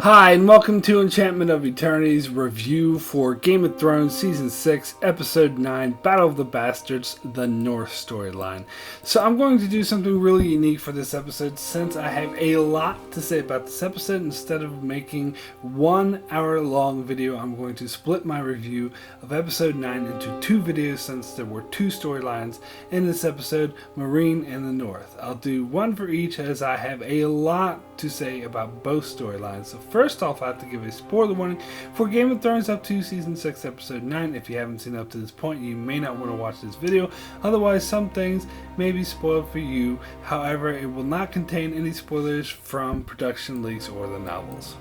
Hi, and welcome to Enchantment of Eternity's review for Game of Thrones Season 6, Episode 9, Battle of the Bastards, The North Storyline. So I'm going to do something really unique for this episode since I have a lot to say about this episode. Instead of making 1 hour long video, I'm going to split my review of Episode 9 into 2 videos since there were 2 storylines in this episode, Meereen and the North. I'll do one for each as I have a lot to say about both storylines. So first off, I have to give a spoiler warning for Game of Thrones up to Season 6, Episode 9. If you haven't seen up to this point, you may not want to watch this video. Otherwise, some things may be spoiled for you. However, it will not contain any spoilers from production leaks or the novels.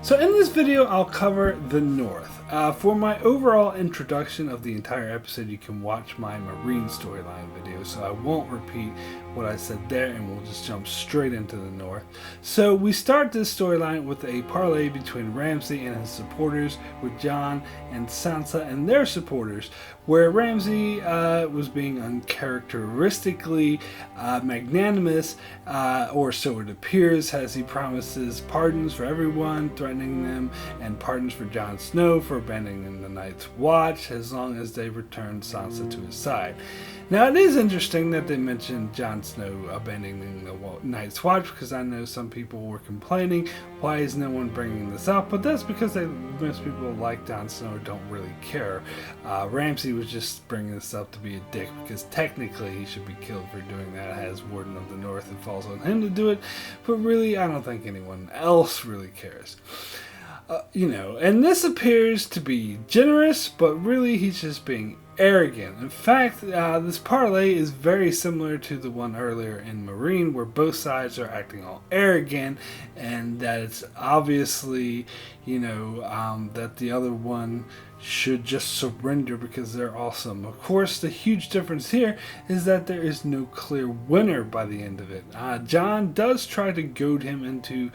So in this video, I'll cover the North. For my overall introduction of the entire episode, you can watch my Meereen Storyline video, so I won't repeat what I said there, and we'll just jump straight into the North. So we start this storyline with a parlay between Ramsay and his supporters, with Jon and Sansa and their supporters, where Ramsay was being uncharacteristically magnanimous, or so it appears, as he promises pardons for everyone, threatening them, and pardons for Jon Snow for abandoning the Night's Watch as long as they return Sansa to his side. Now, it is interesting that they mentioned Jon Snow abandoning the Night's Watch, because I know some people were complaining, why is no one bringing this up? But that's because most people like Jon Snow don't really care. Ramsay was just bringing this up to be a dick, because technically he should be killed for doing that as Warden of the North. It falls on him to do it, but really I don't think anyone else really cares. And this appears to be generous, but really he's just being arrogant. In fact, this parlay is very similar to the one earlier in Meereen, where both sides are acting all arrogant, and that it's obviously, that the other one should just surrender because they're awesome. Of course, the huge difference here is that there is no clear winner by the end of it. Jon does try to goad him into,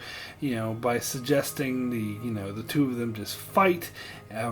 by suggesting the two of them just fight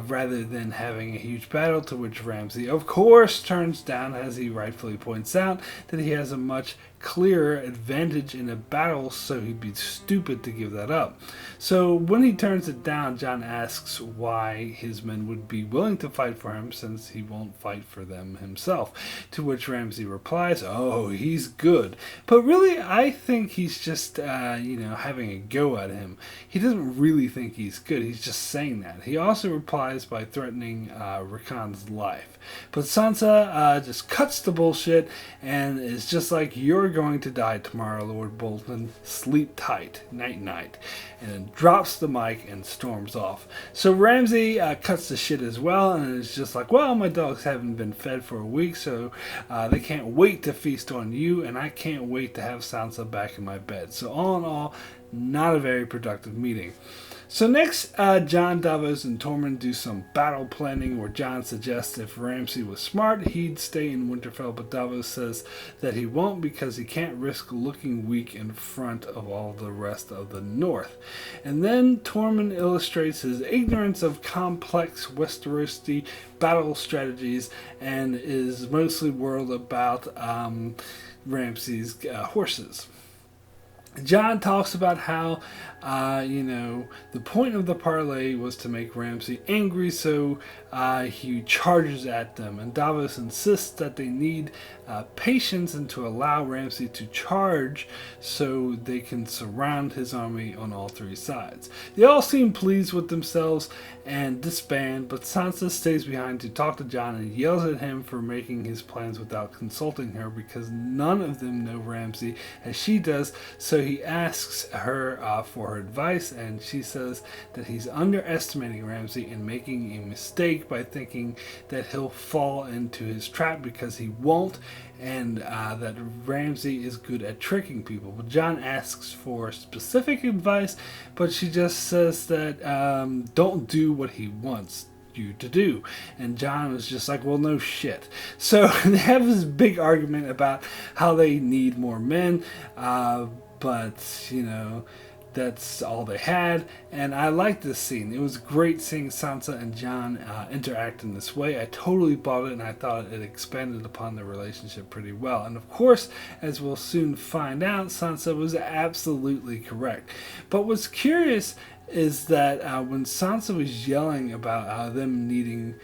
rather than having a huge battle, to which Ramsay, of course, turns down, as he rightfully points out, that he has a much clearer advantage in a battle, so he'd be stupid to give that up. So when he turns it down, Jon asks why his men would be willing to fight for him since he won't fight for them himself, to which Ramsay replies, oh, he's good. But really, I think he's just having a go at him. He doesn't really think he's good, he's just saying that. He also replies by threatening Rickon's life. But Sansa just cuts the bullshit and is just like, you're going to die tomorrow, Lord Bolton. Sleep tight. Night night. And then drops the mic and storms off. So Ramsay cuts the shit as well, and is just like, well, my dogs haven't been fed for a week, so they can't wait to feast on you, and I can't wait to have Sansa back in my bed. So all in all, not a very productive meeting. So next, Jon, Davos, and Tormund do some battle planning, where Jon suggests if Ramsay was smart, he'd stay in Winterfell, but Davos says that he won't because he can't risk looking weak in front of all the rest of the North. And then Tormund illustrates his ignorance of complex Westerosi battle strategies and is mostly worried about Ramsay's horses. Jon talks about how, the point of the parlay was to make Ramsay angry, so he charges at them. And Davos insists that they need patience and to allow Ramsay to charge so they can surround his army on all 3 sides. They all seem pleased with themselves and disband, but Sansa stays behind to talk to Jon and yells at him for making his plans without consulting her, because none of them know Ramsay as she does. So he asks her for her advice, and she says that he's underestimating Ramsay and making a mistake by thinking that he'll fall into his trap, because he won't, and that Ramsay is good at tricking people. But Jon asks for specific advice, but she just says that don't do what he wants you to do. And Jon was just like, well, no shit. So they have this big argument about how they need more men, but that's all they had, and I liked this scene. It was great seeing Sansa and Jon interact in this way. I totally bought it, and I thought it expanded upon their relationship pretty well. And of course, as we'll soon find out, Sansa was absolutely correct. But what's curious is that when Sansa was yelling about them needing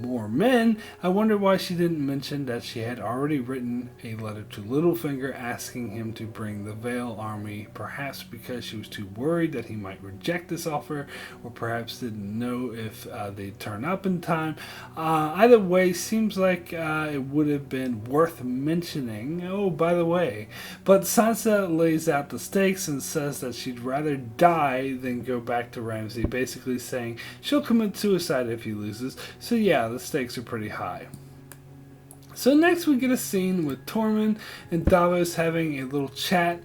more men, I wonder why she didn't mention that she had already written a letter to Littlefinger asking him to bring the Vale army, perhaps because she was too worried that he might reject this offer, or perhaps didn't know if they'd turn up in time. Either way, seems like it would have been worth mentioning. Oh, by the way. But Sansa lays out the stakes and says that she'd rather die than go back to Ramsay, basically saying she'll commit suicide if he loses. So yeah, the stakes are pretty high. So next we get a scene with Tormund and Davos having a little chat,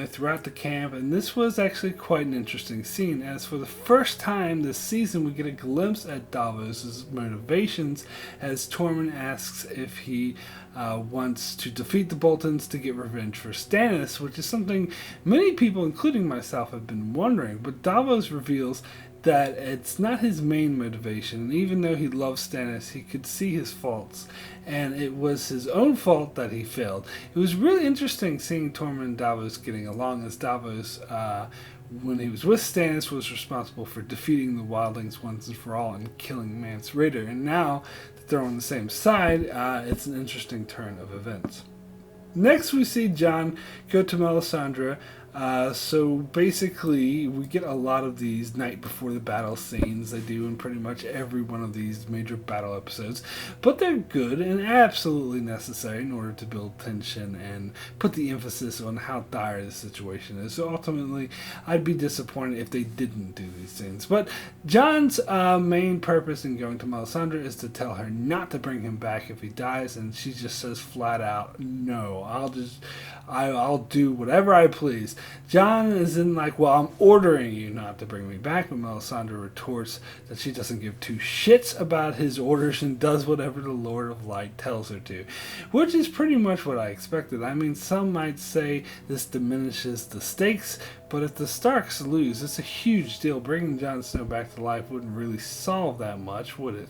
throughout the camp, and this was actually quite an interesting scene, as for the first time this season we get a glimpse at Davos' motivations as Tormund asks if he wants to defeat the Boltons to get revenge for Stannis, which is something many people, including myself, have been wondering, but Davos reveals that it's not his main motivation, and even though he loves Stannis, he could see his faults, and it was his own fault that he failed. It was really interesting seeing Tormund and Davos getting along, as Davos, when he was with Stannis, was responsible for defeating the wildlings once and for all and killing Mance Rayder, and now that they're on the same side, it's an interesting turn of events. Next we see Jon go to Melisandre. So basically, we get a lot of these night before the battle scenes. They do in pretty much every one of these major battle episodes. But they're good and absolutely necessary in order to build tension and put the emphasis on how dire the situation is. So ultimately, I'd be disappointed if they didn't do these things. But Jon's main purpose in going to Melisandre is to tell her not to bring him back if he dies. And she just says flat out, no, I'll do whatever I please. Jon is in like, well, I'm ordering you not to bring me back, but Melisandre retorts that she doesn't give two shits about his orders and does whatever the Lord of Light tells her to, which is pretty much what I expected. I mean, some might say this diminishes the stakes, but if the Starks lose, it's a huge deal. Bringing Jon Snow back to life wouldn't really solve that much, would it?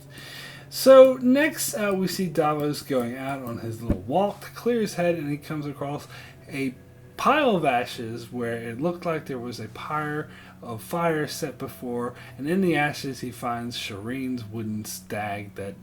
So next we see Davos going out on his little walk to clear his head, and he comes across a pile of ashes where it looked like there was a pyre of fire set before, and in the ashes he finds Shireen's wooden stag that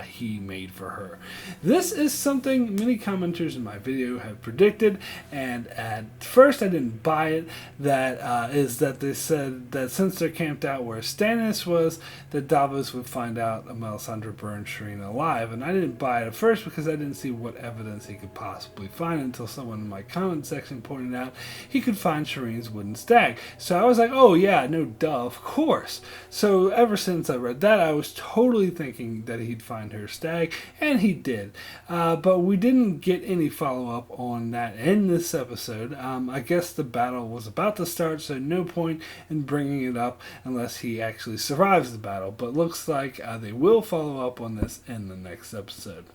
he made for her. This is something many commenters in my video have predicted, and at first I didn't buy it. That is that they said that since they're camped out where Stannis was, that Davos would find out Melisandre burned Shireen alive, and I didn't buy it at first because I didn't see what evidence he could possibly find until someone in my comment section pointed out he could find Shireen's wooden stag. So I was like, oh yeah, no duh, of course. So ever since I read that, I was totally thinking that he'd find her stag, and he did. But we didn't get any follow-up on that in this episode. I guess the battle was about to start, so no point in bringing it up unless he actually survives the battle. But looks like they will follow up on this in the next episode.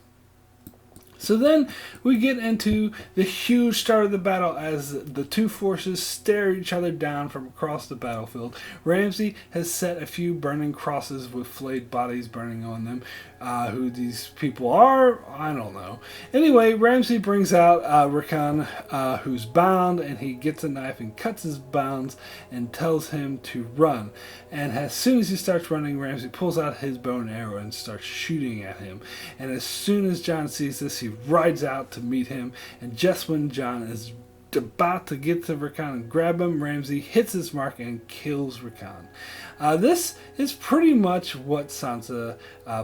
So then we get into the huge start of the battle as the two forces stare each other down from across the battlefield. Ramsay has set a few burning crosses with flayed bodies burning on them. Who these people are, I don't know. Anyway, Ramsay brings out Rickon, who's bound, and he gets a knife and cuts his bonds and tells him to run. And as soon as he starts running, Ramsay pulls out his bow and arrow and starts shooting at him. And as soon as Jon sees this, he rides out to meet him, and just when Jon is about to get to Rickon and grab him, Ramsay hits his mark and kills Rickon. This is pretty much what Sansa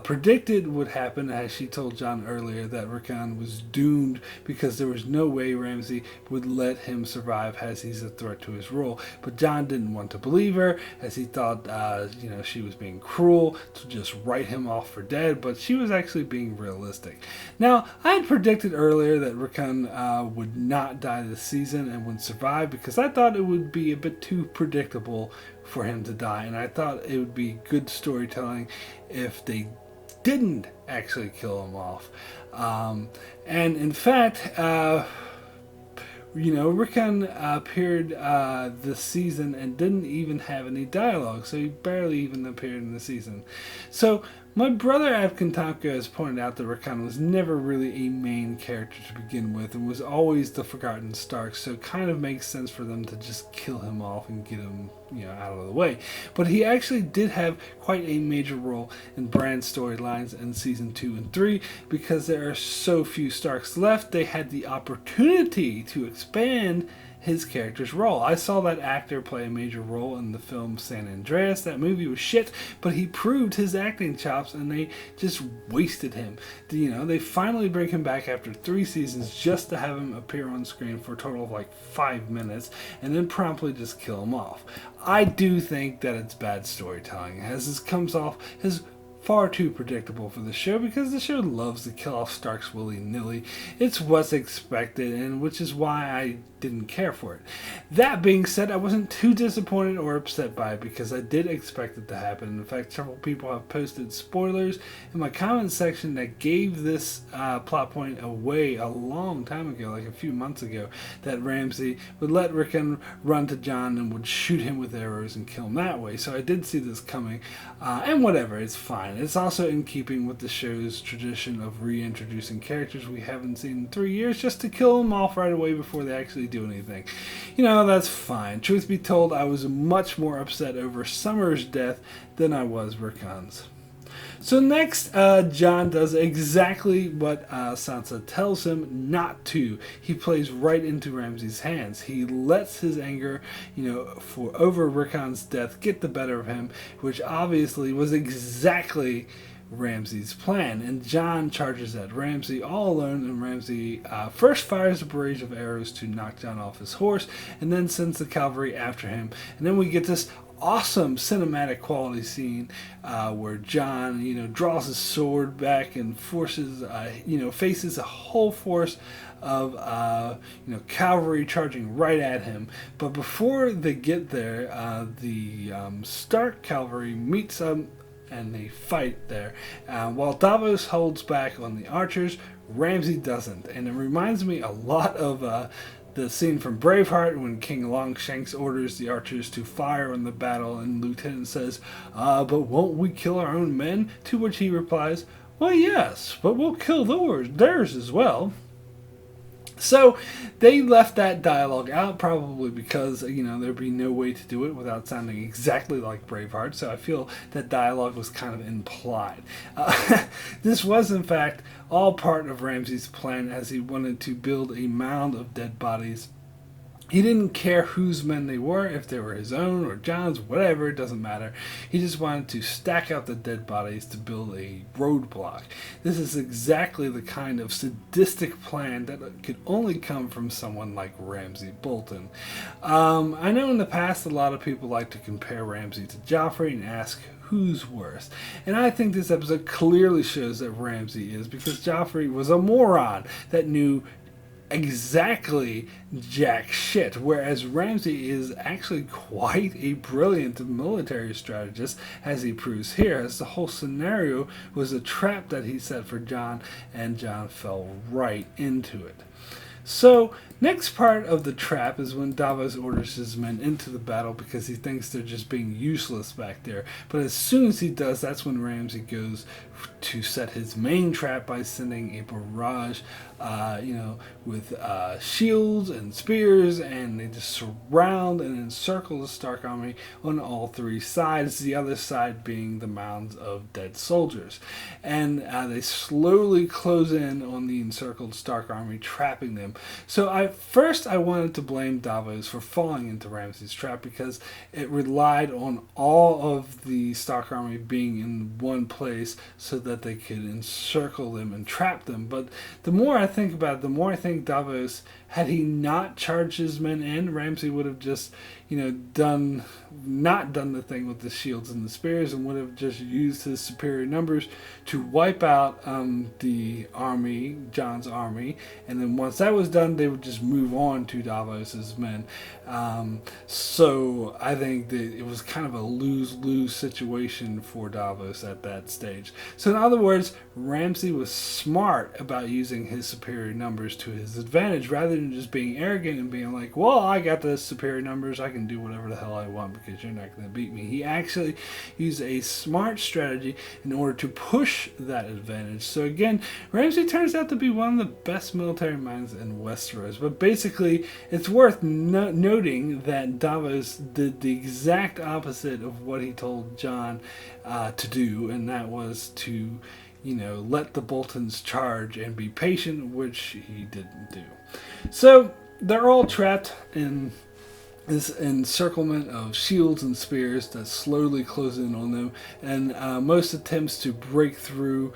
predicted would happen, as she told Jon earlier that Rickon was doomed because there was no way Ramsay would let him survive as he's a threat to his role. But Jon didn't want to believe her, as he thought she was being cruel to just write him off for dead, but she was actually being realistic. Now, I had predicted earlier that Rickon would not die this season and would survive because I thought it would be a bit too predictable for him to die, and I thought it would be good storytelling if they didn't actually kill him off. And in fact, Rickon appeared this season and didn't even have any dialogue, so he barely even appeared in the season. So my brother Abkantanka has pointed out that Rickon was never really a main character to begin with and was always the forgotten Stark, so it kind of makes sense for them to just kill him off and get him, out of the way. But he actually did have quite a major role in Bran's storylines in season 2 and 3 because there are so few Starks left. They had the opportunity to expand his character's role. I saw that actor play a major role in the film San Andreas. That movie was shit, but he proved his acting chops and they just wasted him. They finally bring him back after 3 seasons just to have him appear on screen for a total of like 5 minutes and then promptly just kill him off. I do think that it's bad storytelling, as this comes off as far too predictable for the show because the show loves to kill off Starks willy-nilly. It's what's expected, and which is why I didn't care for it. That being said, I wasn't too disappointed or upset by it because I did expect it to happen. In fact, several people have posted spoilers in my comment section that gave this plot point away a long time ago, like a few months ago, that Ramsay would let Rickon run to Jon and would shoot him with arrows and kill him that way. So I did see this coming, and whatever, it's fine. It's also in keeping with the show's tradition of reintroducing characters we haven't seen in 3 years just to kill them off right away before they actually do anything. That's fine. Truth be told, I was much more upset over Summer's death than I was Rickon's. So next, Jon does exactly what Sansa tells him not to. He plays right into Ramsay's hands. He lets his anger, for over Rickon's death get the better of him, which obviously was exactly Ramsay's plan, and Jon charges at Ramsay all alone, and Ramsay first fires a barrage of arrows to knock Jon off his horse, and then sends the cavalry after him, and then we get this awesome cinematic quality scene where Jon, draws his sword back and forces, faces a whole force of, cavalry charging right at him. But before they get there, the Stark cavalry meets them and they fight there. While Davos holds back on the archers, Ramsay doesn't. And it reminds me a lot of the scene from Braveheart when King Longshanks orders the archers to fire on the battle and Lieutenant says, but won't we kill our own men? To which he replies, well, yes, but we'll kill theirs as well. So they left that dialogue out probably because, there'd be no way to do it without sounding exactly like Braveheart. So I feel that dialogue was kind of implied. This was, in fact, all part of Ramsay's plan as he wanted to build a mound of dead bodies. He didn't care whose men they were, if they were his own or Jon's, whatever, it doesn't matter. He just wanted to stack out the dead bodies to build a roadblock. This is exactly the kind of sadistic plan that could only come from someone like Ramsay Bolton. I know in the past a lot of people like to compare Ramsay to Joffrey and ask who's worse. And I think this episode clearly shows that Ramsay is, because Joffrey was a moron that knew exactly jack shit, whereas Ramsay is actually quite a brilliant military strategist, as he proves here, as the whole scenario was a trap that he set for Jon, and Jon fell right into it. So, next part of the trap is when Davos orders his men into the battle because he thinks they're just being useless back there. But as soon as he does, that's when Ramsay goes to set his main trap by sending a barrage, with shields and spears, and they just surround and encircle the Stark army on all 3 sides, the other side being the mounds of dead soldiers. And they slowly close in on the encircled Stark army, trapping them. So I wanted to blame Davos for falling into Ramsay's trap because it relied on all of the Stark army being in one place so that they could encircle them and trap them. But the more I think about it, the more I think Davos, had he not charged his men in, Ramsay would have just, not done the thing with the shields and the spears, and would have just used his superior numbers to wipe out the army, Jon's army, and then once that was done, they would just move on to Davos's men. So I think that it was kind of a lose-lose situation for Davos at that stage. So in other words, Ramsay was smart about using his superior numbers to his advantage, rather than just being arrogant and being like, well, I got the superior numbers, I can do whatever the hell I want because you're not going to beat me. He actually used a smart strategy in order to push that advantage. So again, Ramsay turns out to be one of the best military minds in Westeros. But basically, it's worth noting that Davos did the exact opposite of what he told Jon to do, and that was to let the Boltons charge and be patient, which he didn't do. So they're all trapped in this encirclement of shields and spears that slowly close in on them, and most attempts to break through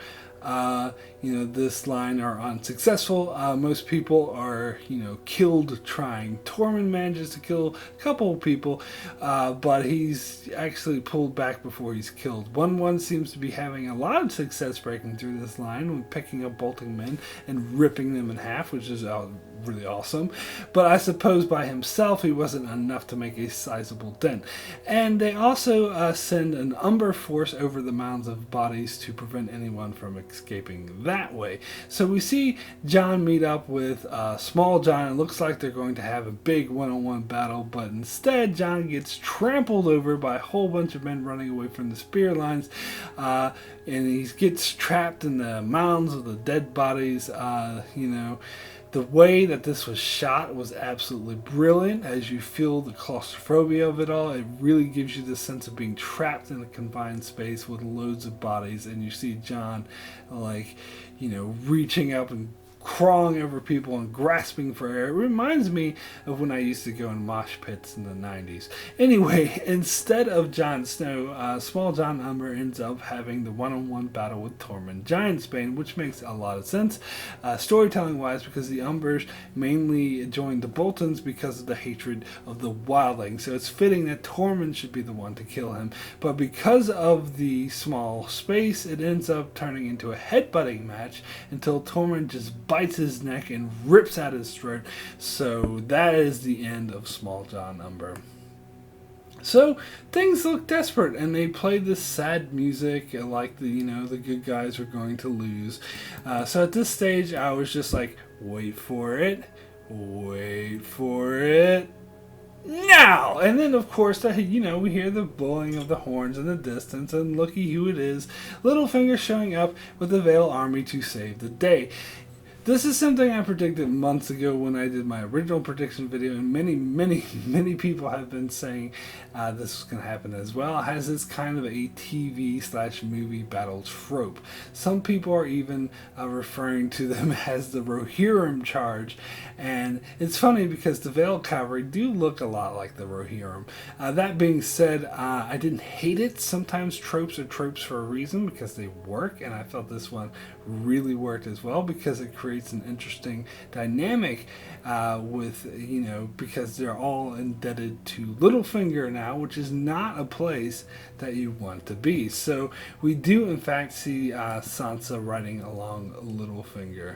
this line are unsuccessful. Most people are, killed trying. Tormund manages to kill a couple of people, but he's actually pulled back before he's killed. One seems to be having a lot of success breaking through this line with picking up bolting men and ripping them in half, which is really awesome. But I suppose by himself he wasn't enough to make a sizable dent. And they also send an Umber force over the mounds of bodies to prevent anyone from escaping that way. So we see Jon meet up with Small Jon. It looks like they're going to have a big one-on-one battle, but instead Jon gets trampled over by a whole bunch of men running away from the spear lines, and he gets trapped in the mounds of the dead bodies. The way that this was shot was absolutely brilliant. As you feel the claustrophobia of it all, it really gives you this sense of being trapped in a confined space with loads of bodies, and you see Jon reaching up and crawling over people and grasping for air. It reminds me of when I used to go in mosh pits in the 90s. Anyway, instead of Jon Snow, Small Jon Umber ends up having the one-on-one battle with Tormund Giantsbane, which makes a lot of sense storytelling-wise, because the Umbers mainly joined the Boltons because of the hatred of the wildlings. So it's fitting that Tormund should be the one to kill him. But because of the small space, it ends up turning into a headbutting match until Tormund just bites his neck and rips out his throat. So that is the end of Small Jon Umber. So things look desperate, and they play this sad music like the good guys are going to lose. So at this stage, I was just like, wait for it, now! And then, of course, we hear the blowing of the horns in the distance, and looky who it is, Littlefinger showing up with the Vale army to save the day. This is something I predicted months ago when I did my original prediction video, and many people have been saying this was going to happen as well. It has this kind of a TV/movie battle trope. Some people are even referring to them as the Rohirrim charge, and it's funny because the Vale cavalry do look a lot like the Rohirrim. That being said, I didn't hate it. Sometimes tropes are tropes for a reason because they work, and I felt this one really worked as well because it creates an interesting dynamic because they're all indebted to Littlefinger now, which is not a place that you want to be. So we do in fact see Sansa riding along Littlefinger.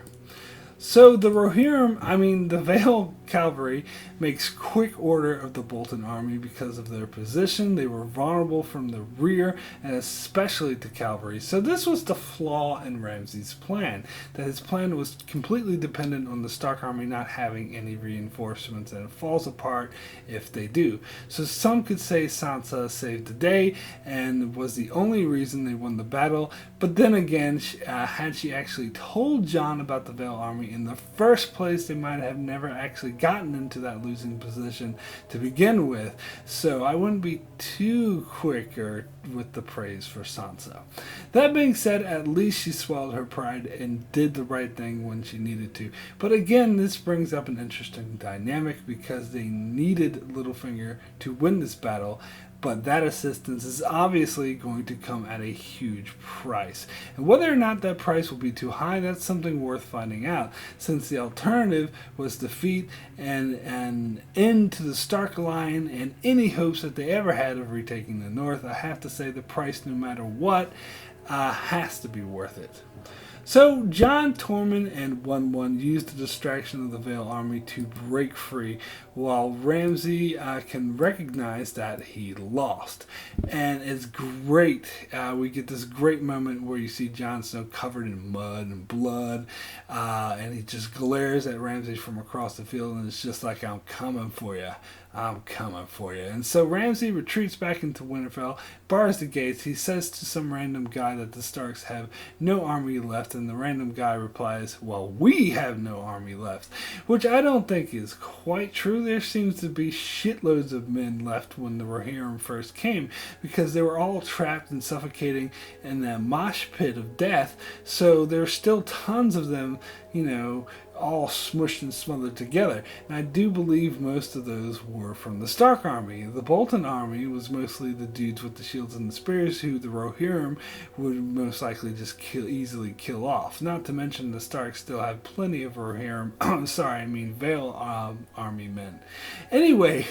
So the the Vale cavalry makes quick order of the Bolton army because of their position. They were vulnerable from the rear, and especially to cavalry. So this was the flaw in Ramsay's plan, that his plan was completely dependent on the Stark army not having any reinforcements, and it falls apart if they do. So some could say Sansa saved the day and was the only reason they won the battle, but then again, had she actually told Jon about the Vale army in the first place, they might have never actually gotten into that losing position to begin with. So I wouldn't be too quick with the praise for Sansa. That being said, at least she swallowed her pride and did the right thing when she needed to. But again, this brings up an interesting dynamic because they needed Littlefinger to win this battle. but that assistance is obviously going to come at a huge price. And whether or not that price will be too high, that's something worth finding out, since the alternative was defeat and an end to the Stark line and any hopes that they ever had of retaking the North. I have to say the price, no matter what, has to be worth it. So Jon, Tormund, and 1-1 use the distraction of the Vale army to break free, while Ramsay can recognize that he lost. And it's great. We get this great moment where you see Jon Snow covered in mud and blood, and he just glares at Ramsay from across the field, and it's just like, I'm coming for you. I'm coming for you. And so Ramsay retreats back into Winterfell, bars the gates. He says to some random guy that the Starks have no army left, and the random guy replies, well, we have no army left, which I don't think is quite true. There seems to be shitloads of men left when the Rohirrim first came, because they were all trapped and suffocating in that mosh pit of death, so there's still tons of them, all smushed and smothered together. And I do believe most of those were from the Stark army. The Bolton army was mostly the dudes with the shields and the spears, who the Rohirrim would most likely just easily kill off. Not to mention the Starks still have plenty of Rohirrim, Vale army men. Anyway,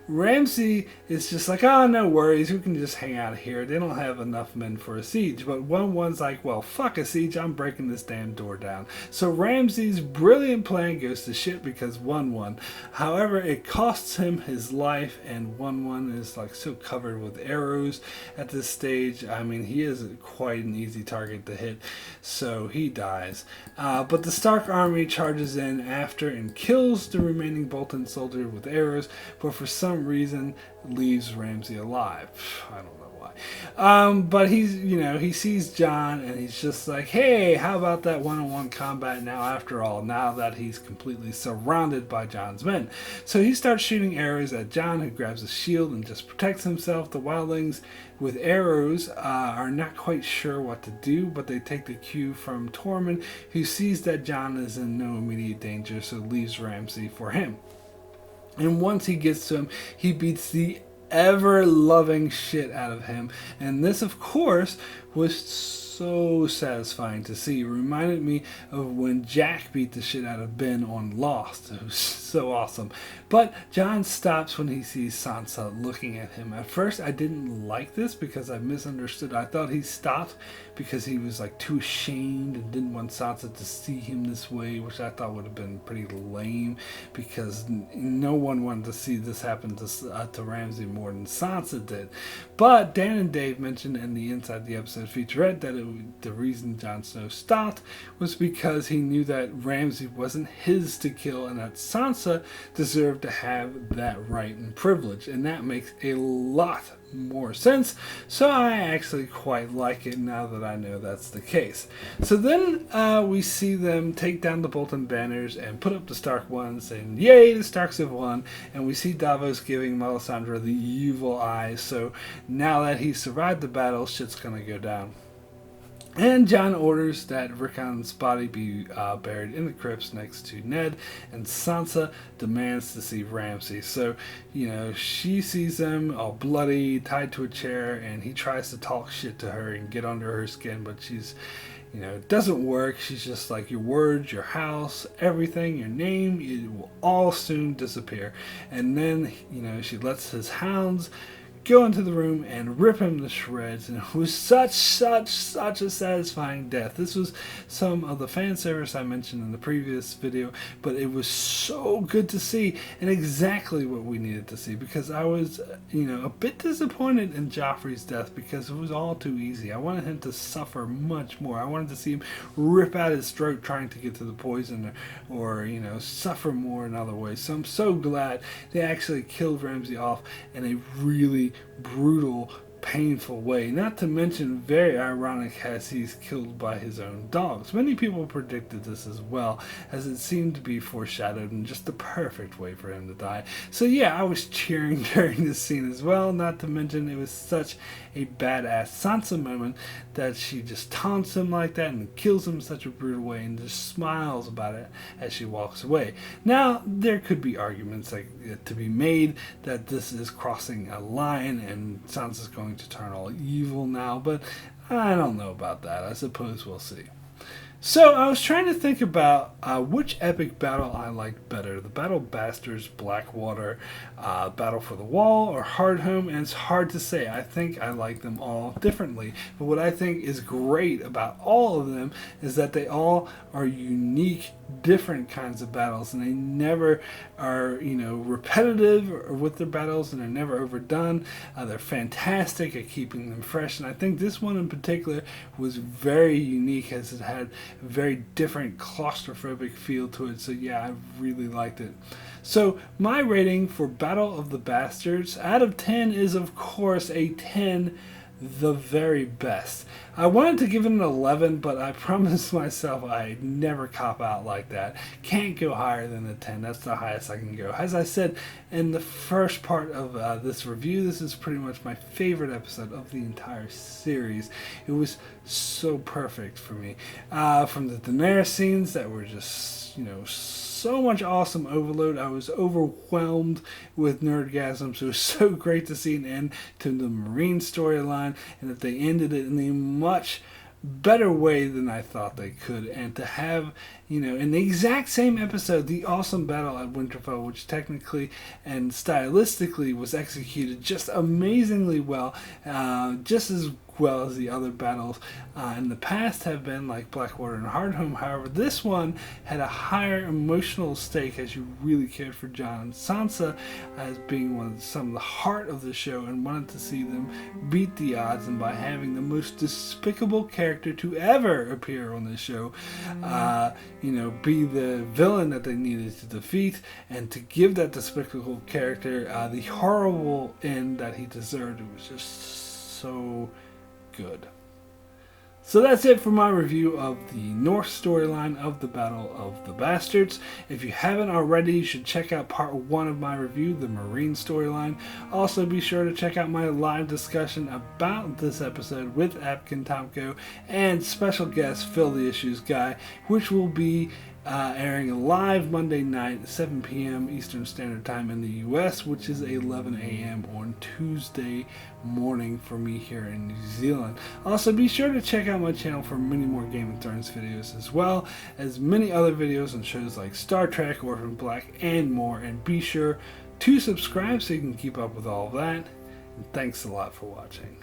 Ramsay is just like, oh, no worries, we can just hang out here. They don't have enough men for a siege. But 1-1's like, well, fuck a siege, I'm breaking this damn door down. So Ramsay's brilliant plan goes to shit because 1-1. However, it costs him his life, and 1-1 is like so covered with arrows at this stage. I mean, he is quite an easy target to hit, so he dies. But the Stark army charges in after and kills the remaining Bolton soldier with arrows, but for some reason leaves Ramsay alive. I don't know why. But he sees Jon, and he's just like, hey, how about that one-on-one combat now, after all, now that he's completely surrounded by Jon's men. So he starts shooting arrows at Jon, who grabs a shield and just protects himself. The wildlings with arrows are not quite sure what to do, but they take the cue from Tormund, who sees that Jon is in no immediate danger, so leaves Ramsay for him. And once he gets to him, he beats the ever-loving shit out of him. And this, of course, was so satisfying to see. It reminded me of when Jack beat the shit out of Ben on Lost. It was so awesome. But Jon stops when he sees Sansa looking at him. At first, I didn't like this because I misunderstood. I thought he stopped because he was like too ashamed and didn't want Sansa to see him this way, which I thought would have been pretty lame, because no one wanted to see this happen to Ramsay more than Sansa did. But Dan and Dave mentioned in the Inside the Episode featurette that the reason Jon Snow stopped was because he knew that Ramsay wasn't his to kill, and that Sansa deserved to have that right and privilege, and that makes a lot more sense, so I actually quite like it now that I know that's the case. So then we see them take down the Bolton banners and put up the Stark ones, saying, yay, the Starks have won, and we see Davos giving Melisandre the evil eye, so now that he survived the battle, shit's gonna go down. And Jon orders that Rickon's body be buried in the crypts next to Ned, and Sansa demands to see Ramsay. So, she sees him all bloody, tied to a chair, and he tries to talk shit to her and get under her skin, but she's, it doesn't work. She's just like, your words, your house, everything, your name, it will all soon disappear. And then, she lets his hounds go into the room and rip him to shreds, and it was such a satisfying death. This was some of the fan service I mentioned in the previous video, but it was so good to see, and exactly what we needed to see, because I was a bit disappointed in Joffrey's death because it was all too easy. I wanted him to suffer much more. I wanted to see him rip out his throat trying to get to the poison, or suffer more in other ways. So I'm so glad they actually killed Ramsay off in a really brutal, painful way, not to mention very ironic as he's killed by his own dogs. Many people predicted this as well, as it seemed to be foreshadowed in just the perfect way for him to die. So yeah, I was cheering during this scene as well, not to mention it was such a badass Sansa moment that she just taunts him like that and kills him in such a brutal way and just smiles about it as she walks away. Now, there could be arguments to be made that this is crossing a line and Sansa's going to turn all evil now, but I don't know about that. I suppose we'll see. So I was trying to think about which epic battle I liked better, the Battle of Bastards, Blackwater, Battle for the Wall, or Hardhome, and it's hard to say. I think I like them all differently. But what I think is great about all of them is that they all are unique, different kinds of battles, and they never are, repetitive with their battles, and they're never overdone. They're fantastic at keeping them fresh, and I think this one in particular was very unique as it had a very different claustrophobic feel to it. So yeah, I really liked it. So my rating for Battle of the Bastards out of 10 is of course a 10, the very best. I wanted to give it an 11, but I promised myself I'd never cop out like that. Can't go higher than a 10. That's the highest I can go. As I said in the first part of this review, this is pretty much my favorite episode of the entire series. It was so perfect for me. From the Daenerys scenes that were just, so much awesome overload. I was overwhelmed with nerdgasms. It was so great to see an end to the Meereen storyline, and that they ended it in a much better way than I thought they could. And to have, in the exact same episode, the awesome battle at Winterfell, which technically and stylistically was executed just amazingly well, just as well as the other battles in the past have been, like Blackwater and Hardhome. However, this one had a higher emotional stake as you really cared for Jon and Sansa as being some of the heart of the show, and wanted to see them beat the odds, and by having the most despicable character to ever appear on the show, be the villain that they needed to defeat, and to give that despicable character the horrible end that he deserved. It was just so good. So that's it for my review of the North storyline of the Battle of the Bastards. If you haven't already, you should check out part 1 of my review, the Meereen storyline. Also, be sure to check out my live discussion about this episode with Apkin Tomko and special guest Phil the Issues Guy, which will be airing live Monday night at 7 p.m. Eastern Standard Time in the U.S., which is 11 a.m. on Tuesday morning for me here in New Zealand. Also, be sure to check out my channel for many more Game of Thrones videos, as well as many other videos on shows like Star Trek, Orphan Black, and more. And be sure to subscribe so you can keep up with all of that. And thanks a lot for watching.